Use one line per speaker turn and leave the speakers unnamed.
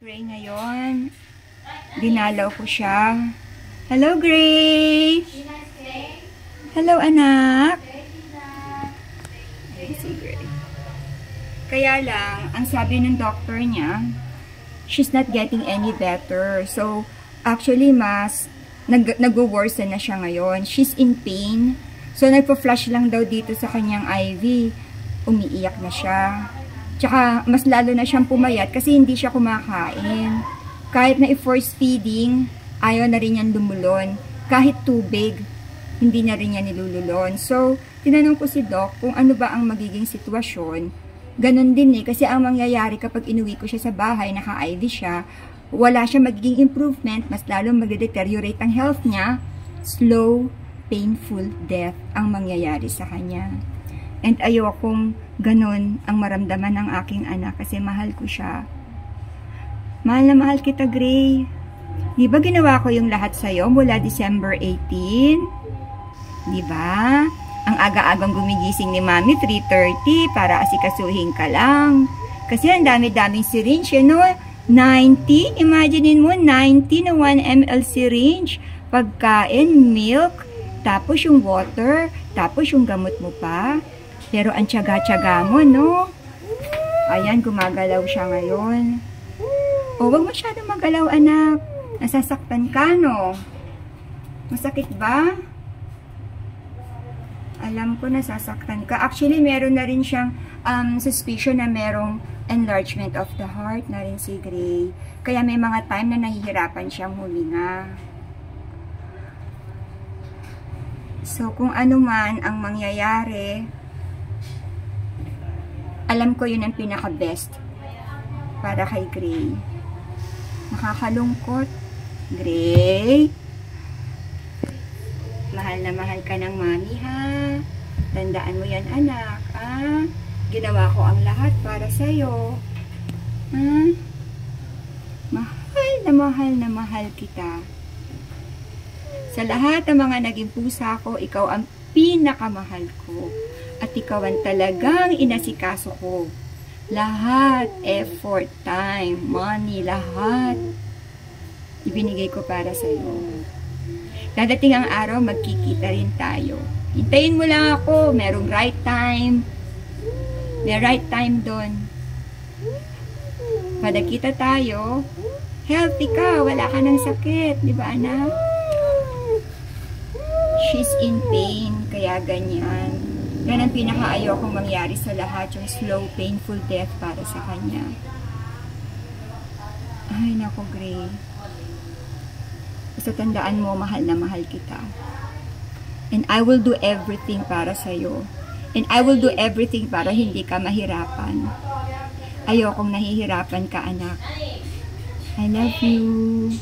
Gray ngayon. Dinalaw ko siya. Hello, Gray! Hello, anak! Ay, si Gray. Kaya lang, ang sabi ng doctor niya, she's not getting any better. So, actually, nag-worsen na siya ngayon. She's in pain. So, nagpa-flush lang daw dito sa kanyang IV. Umiiyak na siya. Tsaka, mas lalo na siyang pumayat kasi hindi siya kumakain. Kahit na i-force feeding, ayaw na rin niyang lumulon. Kahit tubig, hindi na rin niya nilululon. So, tinanong ko si Doc kung ano ba ang magiging sitwasyon. Ganon din kasi ang mangyayari kapag inuwi ko siya sa bahay, naka-IV siya, wala siya magiging improvement, mas lalo mag-deteriorate ang health niya, slow, painful death ang mangyayari sa kanya. And ayokong ganon ang maramdaman ng aking anak kasi mahal ko siya. Mahal na mahal kita, Gray. Di ba ginawa ko yung lahat sa'yo mula December 18? Di ba? Ang aga-agang gumigising ni Mami, 3:30 para asikasuhin ka lang. Kasi ang dami-daming syringe, no? 90? Imaginein mo, 90 na 1 ml syringe. Pagkain, milk, tapos yung water, tapos yung gamot mo pa. Pero ang tiyaga-tiyaga mo, no? Ayan, gumagalaw siya ngayon. O, wag masyadong magalaw, anak. Nasasaktan ka, no? Masakit ba? Alam ko nasasaktan ka. Actually, meron na rin siyang suspicion na merong enlargement of the heart na rin si Gray. Kaya may mga time na nahihirapan siyang huminga. So, kung ano man ang mangyayari, alam ko yun ang pinaka-best para kay Gray. Nakakalungkot. Gray, mahal na mahal ka ng mami, ha? Tandaan mo yan, anak, ha? Ginawa ko ang lahat para sa'yo. Ha? Mahal na mahal kita. Sa lahat ng mga naging pusa ko, ikaw ang pinakamahal ko. At ikaw ang talagang inasikaso ko. Lahat, effort, time, money, lahat. Ibinigay ko para sa'yo. Dadating ang araw, magkikita rin tayo. Hintayin mo lang ako. Merong right time. May right time doon. Padagkita tayo. Healthy ka. Wala ka ng sakit. Di ba, anak? She's in pain. Kaya ganyan. Yan ang pinakaayaw kong mangyari sa lahat. Yung slow, painful death para sa kanya. Ay, nako, Gray. Basta tandaan mo, mahal na mahal kita. And I will do everything para sa'yo. And I will do everything para hindi ka mahirapan. Ayokong nahihirapan ka, anak. I love you.